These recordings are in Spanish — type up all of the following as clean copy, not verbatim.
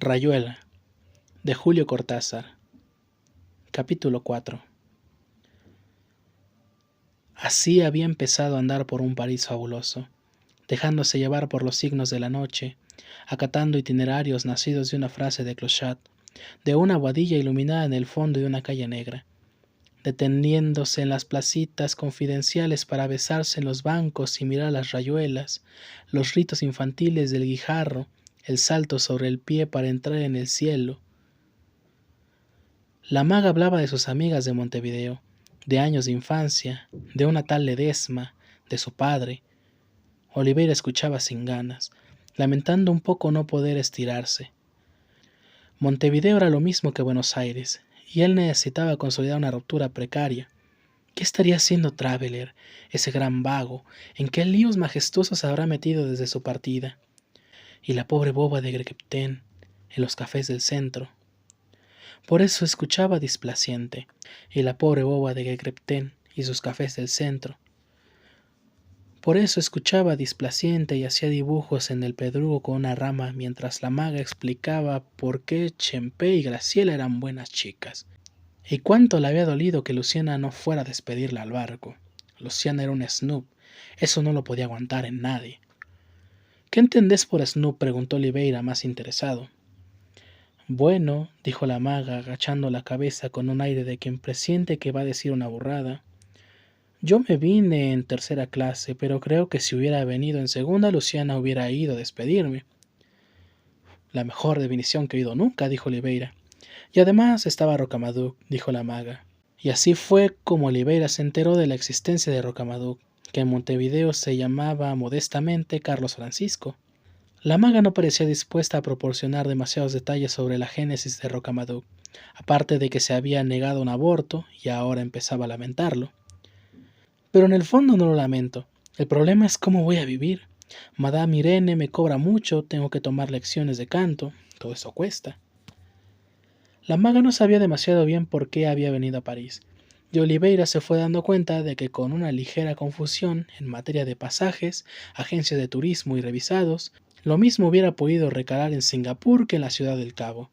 Rayuela, de Julio Cortázar. Capítulo 4. Así había empezado a andar por un París fabuloso, dejándose llevar por los signos de la noche, acatando itinerarios nacidos de una frase de Clochat, de una bohardilla iluminada en el fondo de una calle negra, deteniéndose en las placitas confidenciales para besarse en los bancos y mirar las rayuelas, los ritos infantiles del guijarro, el salto sobre el pie para entrar en el cielo. La maga hablaba de sus amigas de Montevideo, de años de infancia, de una tal Ledesma, de su padre. Oliveira escuchaba sin ganas, lamentando un poco no poder estirarse. Montevideo era lo mismo que Buenos Aires, y él necesitaba consolidar una ruptura precaria. ¿Qué estaría haciendo Traveler, ese gran vago? ¿En qué líos majestuosos se habrá metido desde su partida? Y la pobre boba de Grequepten, en los cafés del centro. Por eso escuchaba displaciente, y la pobre boba de Grequepten y sus cafés del centro. Por eso escuchaba displaciente y hacía dibujos en el pedrugo con una rama mientras la maga explicaba por qué Chempé y Graciela eran buenas chicas. Y cuánto le había dolido que Luciana no fuera a despedirla al barco. Luciana era un snoop, eso no lo podía aguantar en nadie. ¿Qué entendés por snoop?, preguntó Oliveira más interesado. Bueno, dijo la maga agachando la cabeza con un aire de quien presiente que va a decir una burrada. Yo me vine en tercera clase, pero creo que si hubiera venido en segunda, Luciana hubiera ido a despedirme. La mejor definición que he oído nunca, dijo Oliveira. Y además estaba Rocamadour, dijo la maga. Y así fue como Oliveira se enteró de la existencia de Rocamadour, que en Montevideo se llamaba modestamente Carlos Francisco. La maga no parecía dispuesta a proporcionar demasiados detalles sobre la génesis de Rocamadour, aparte de que se había negado un aborto y ahora empezaba a lamentarlo. Pero en el fondo no lo lamento. El problema es cómo voy a vivir. Madame Irene me cobra mucho, tengo que tomar lecciones de canto, todo eso cuesta. La maga no sabía demasiado bien por qué había venido a París, y Oliveira se fue dando cuenta de que con una ligera confusión en materia de pasajes, agencias de turismo y revisados, lo mismo hubiera podido recalar en Singapur que en la Ciudad del Cabo.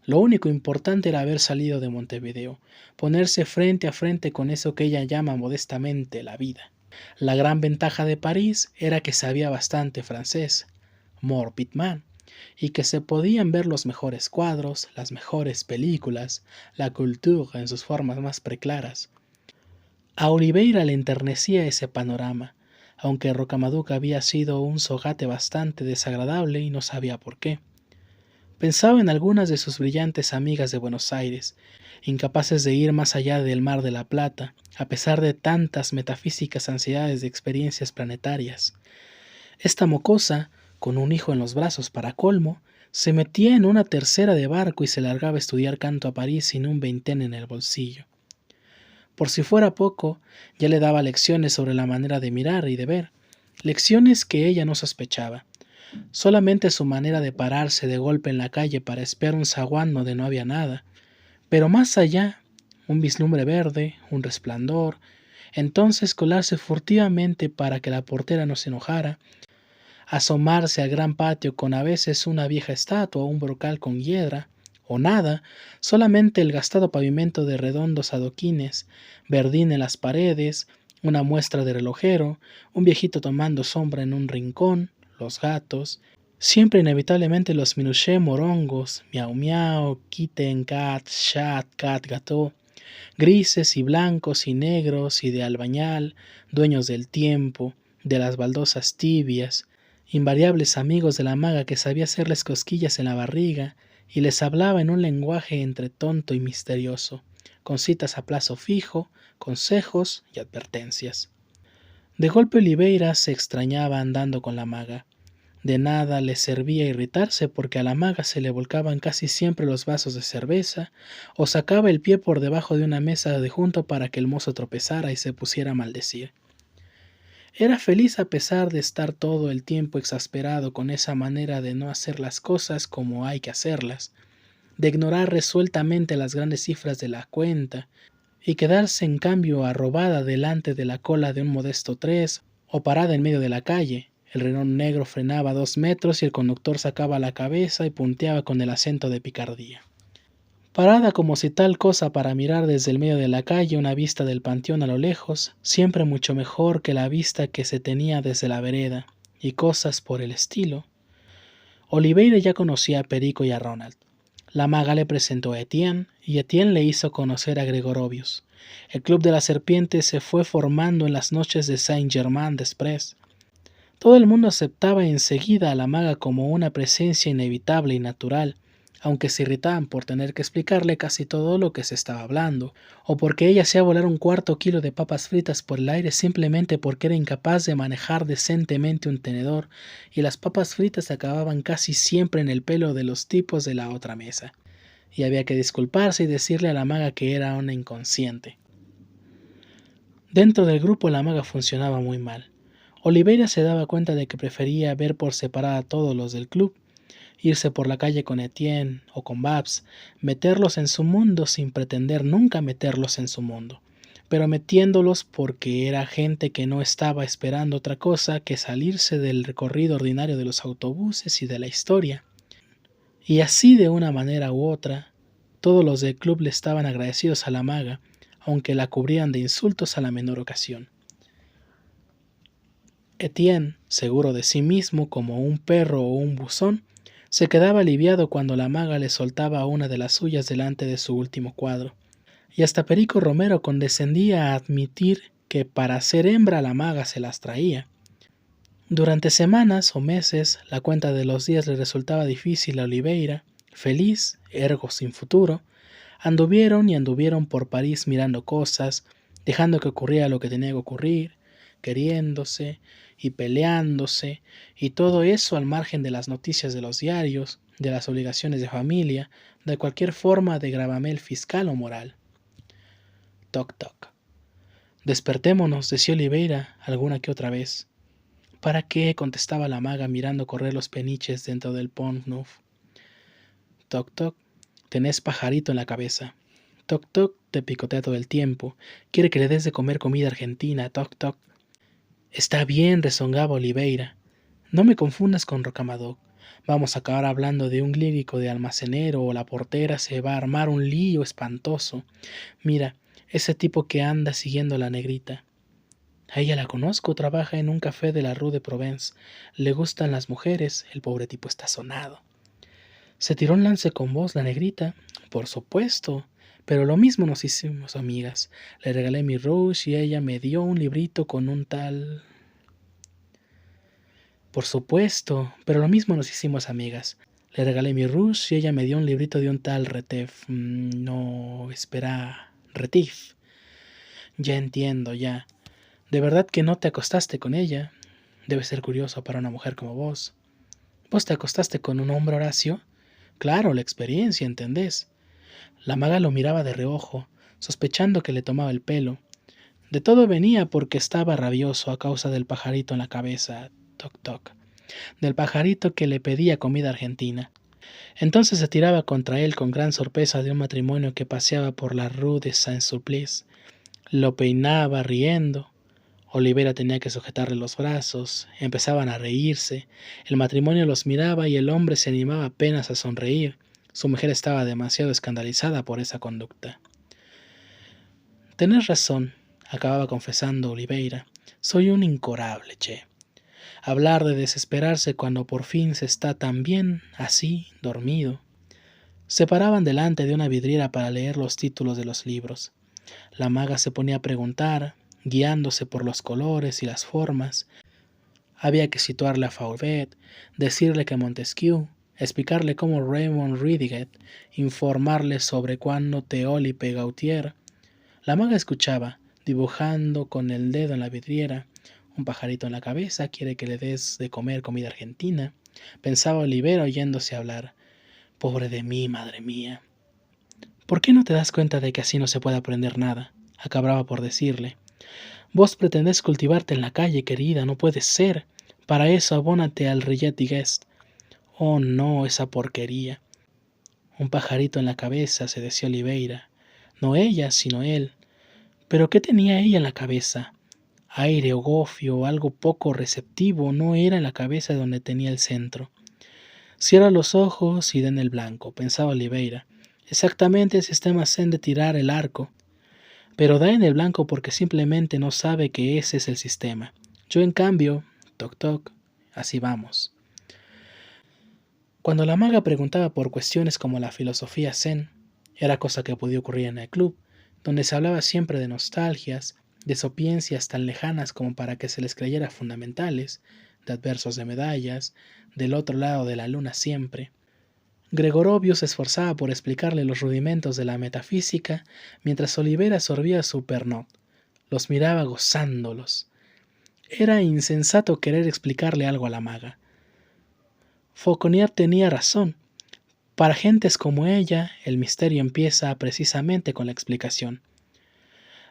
Lo único importante era haber salido de Montevideo, ponerse frente a frente con eso que ella llama modestamente la vida. La gran ventaja de París era que sabía bastante francés, mort Pitman, y que se podían ver los mejores cuadros, las mejores películas, la culture en sus formas más preclaras. A Oliveira le enternecía ese panorama, aunque Rocamadour había sido un sogate bastante desagradable y no sabía por qué. Pensaba en algunas de sus brillantes amigas de Buenos Aires, incapaces de ir más allá del Mar de la Plata, a pesar de tantas metafísicas ansiedades de experiencias planetarias. Esta mocosa, con un hijo en los brazos para colmo, se metía en una tercera de barco y se largaba a estudiar canto a París sin un veintén en el bolsillo. Por si fuera poco, ya le daba lecciones sobre la manera de mirar y de ver, lecciones que ella no sospechaba. Solamente su manera de pararse de golpe en la calle para espiar un zaguán donde no había nada, pero más allá, un vislumbre verde, un resplandor, entonces colarse furtivamente para que la portera no se enojara, asomarse al gran patio con a veces una vieja estatua o un brocal con hiedra, o nada, solamente el gastado pavimento de redondos adoquines, verdín en las paredes, una muestra de relojero, un viejito tomando sombra en un rincón, los gatos, siempre inevitablemente los minuché morongos, miau miau, kitten cat, chat cat gato, grises y blancos y negros y de albañal, dueños del tiempo, de las baldosas tibias, invariables amigos de la maga que sabía hacerles cosquillas en la barriga y les hablaba en un lenguaje entre tonto y misterioso, con citas a plazo fijo, consejos y advertencias. De golpe Oliveira se extrañaba andando con la maga. De nada le servía irritarse porque a la maga se le volcaban casi siempre los vasos de cerveza o sacaba el pie por debajo de una mesa de junto para que el mozo tropezara y se pusiera a maldecir. Era feliz a pesar de estar todo el tiempo exasperado con esa manera de no hacer las cosas como hay que hacerlas, de ignorar resueltamente las grandes cifras de la cuenta y quedarse en cambio arrobada delante de la cola de un modesto tres o parada en medio de la calle, El Renault negro frenaba a 2 metros y el conductor sacaba la cabeza y punteaba con el acento de picardía. Parada como si tal cosa para mirar desde el medio de la calle una vista del panteón a lo lejos, siempre mucho mejor que la vista que se tenía desde la vereda, y cosas por el estilo. Oliveira ya conocía a Perico y a Ronald. La maga le presentó a Etienne, y Etienne le hizo conocer a Gregorovius. El Club de la Serpiente se fue formando en las noches de Saint-Germain-des-Prés. Todo el mundo aceptaba enseguida a la maga como una presencia inevitable y natural, aunque se irritaban por tener que explicarle casi todo lo que se estaba hablando, o porque ella hacía volar 1/4 kilo de papas fritas por el aire simplemente porque era incapaz de manejar decentemente un tenedor, y las papas fritas acababan casi siempre en el pelo de los tipos de la otra mesa, y había que disculparse y decirle a la maga que era una inconsciente. Dentro del grupo la maga funcionaba muy mal. Oliveira se daba cuenta de que prefería ver por separado a todos los del club, irse por la calle con Etienne o con Babs, meterlos en su mundo sin pretender nunca meterlos en su mundo, pero metiéndolos porque era gente que no estaba esperando otra cosa que salirse del recorrido ordinario de los autobuses y de la historia. Y así de una manera u otra, todos los del club le estaban agradecidos a la maga, aunque la cubrían de insultos a la menor ocasión. Etienne, seguro de sí mismo como un perro o un buzón, se quedaba aliviado cuando la maga le soltaba una de las suyas delante de su último cuadro, y hasta Perico Romero condescendía a admitir que para ser hembra la maga se las traía. Durante semanas o meses la cuenta de los días le resultaba difícil a Oliveira, feliz, ergo sin futuro. Anduvieron por París mirando cosas, dejando que ocurriera lo que tenía que ocurrir, queriéndose y peleándose, y todo eso al margen de las noticias de los diarios, de las obligaciones de familia, de cualquier forma de gravamel fiscal o moral. Toc toc. Despertémonos, decía Oliveira alguna que otra vez. ¿Para qué?, contestaba la maga mirando correr los peniches dentro del Pont Neuf. Toc toc. Tenés pajarito en la cabeza. Toc toc, te picotea todo el tiempo. Quiere que le des de comer comida argentina. Toc toc. Está bien, rezongaba Oliveira. No me confundas con Rocamadoc. Vamos a acabar hablando de un lírico de almacenero o la portera se va a armar un lío espantoso. Mira, ese tipo que anda siguiendo a la negrita. A ella la conozco, trabaja en un café de la Rue de Provence. Le gustan las mujeres, el pobre tipo está sonado. ¿Se tiró un lance con vos, la negrita? Por supuesto, pero lo mismo nos hicimos amigas. Le regalé mi Rouge y ella me dio un librito con un tal... Por supuesto, pero lo mismo nos hicimos amigas. Le regalé mi Rouge y ella me dio un librito de un tal Retef. No, espera, Retif. Ya entiendo, ya. ¿De verdad que no te acostaste con ella? Debe ser curioso para una mujer como vos. ¿Vos te acostaste con un hombre, Horacio? Claro, la experiencia, ¿entendés? La maga lo miraba de reojo, sospechando que le tomaba el pelo. De todo venía porque estaba rabioso a causa del pajarito en la cabeza, toc toc, del pajarito que le pedía comida argentina. Entonces se tiraba contra él con gran sorpresa de un matrimonio que paseaba por la Rue de Saint-Sulpice. Lo peinaba riendo. Oliveira tenía que sujetarle los brazos, empezaban a reírse, el matrimonio los miraba y el hombre se animaba apenas a sonreír. Su mujer estaba demasiado escandalizada por esa conducta. Tenés razón, acababa confesando Oliveira, soy un incorable, che. Hablar de desesperarse cuando por fin se está tan bien, así, dormido. Se paraban delante de una vidriera para leer los títulos de los libros. La maga se ponía a preguntar, guiándose por los colores y las formas. Había que situarle a Fauvet, decirle que Montesquieu, explicarle cómo Raymond Ridiget, informarle sobre cuándo Teólipe Gautier. La maga escuchaba, dibujando con el dedo en la vidriera. Un pajarito en la cabeza, quiere que le des de comer comida argentina. Pensaba Oliveira oyéndose hablar. Pobre de mí, madre mía. ¿Por qué no te das cuenta de que así no se puede aprender nada? Acababa por decirle. Vos pretendés cultivarte en la calle, querida, no puede ser. Para eso abónate al Rillet Digest. Oh no, esa porquería. Un pajarito en la cabeza, se decía Oliveira. No ella, sino él. ¿Pero qué tenía ella en la cabeza? aire o gofio o algo poco receptivo no era en la cabeza donde tenía el centro. Cierra los ojos y den el blanco, pensaba Oliveira. Exactamente el sistema Zen de tirar el arco. Pero da en el blanco porque simplemente no sabe que ese es el sistema. Yo en cambio, toc toc, así vamos. Cuando la maga preguntaba por cuestiones como la filosofía Zen, era cosa que podía ocurrir en el club, donde se hablaba siempre de nostalgias, de sapiencias tan lejanas como para que se les creyera fundamentales, de adversos de medallas, del otro lado de la luna siempre. Gregorovio se esforzaba por explicarle los rudimentos de la metafísica, mientras Oliveira sorbía su Pernod. Los miraba gozándolos. Era insensato querer explicarle algo a la maga. Fauconnier tenía razón. Para gentes como ella, el misterio empieza precisamente con la explicación.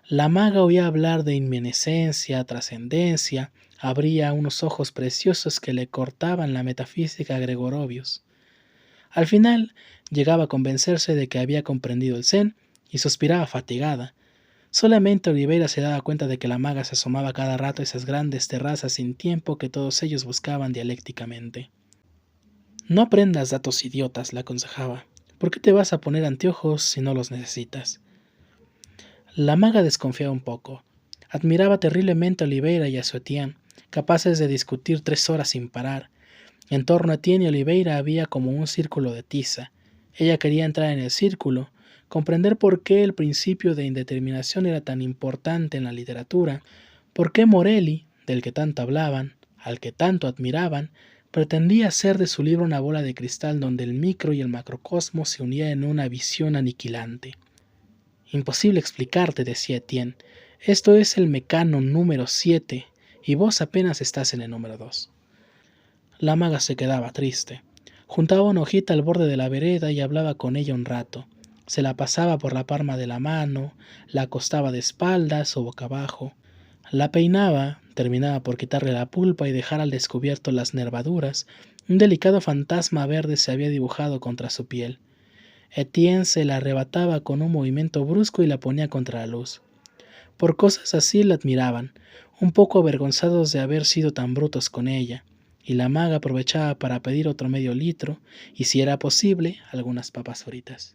La maga oía hablar de inminiscencia, trascendencia, abría unos ojos preciosos que le cortaban la metafísica a Gregorovius. Al final, llegaba a convencerse de que había comprendido el Zen y suspiraba fatigada. Solamente Oliveira se daba cuenta de que la maga se asomaba cada rato a esas grandes terrazas sin tiempo que todos ellos buscaban dialécticamente. No aprendas datos idiotas, le aconsejaba. ¿Por qué te vas a poner anteojos si no los necesitas? La maga desconfiaba un poco. Admiraba terriblemente a Oliveira y a su Etienne, capaces de discutir 3 horas sin parar. En torno a Etienne y Oliveira había como un círculo de tiza. Ella quería entrar en el círculo, comprender por qué el principio de indeterminación era tan importante en la literatura, por qué Morelli, del que tanto hablaban, al que tanto admiraban, pretendía hacer de su libro una bola de cristal donde el micro y el macrocosmos se unían en una visión aniquilante. Imposible explicarte, decía Etienne. Esto es el mecano número 7 y vos apenas estás en el número 2. La maga se quedaba triste. Juntaba una hojita al borde de la vereda y hablaba con ella un rato. Se la pasaba por la palma de la mano, la acostaba de espaldas o boca abajo. La peinaba, terminaba por quitarle la pulpa y dejar al descubierto las nervaduras. Un delicado fantasma verde se había dibujado contra su piel. Etienne se la arrebataba con un movimiento brusco y la ponía contra la luz. Por cosas así la admiraban, un poco avergonzados de haber sido tan brutos con ella, y la maga aprovechaba para pedir otro medio litro y, si era posible, algunas papas fritas.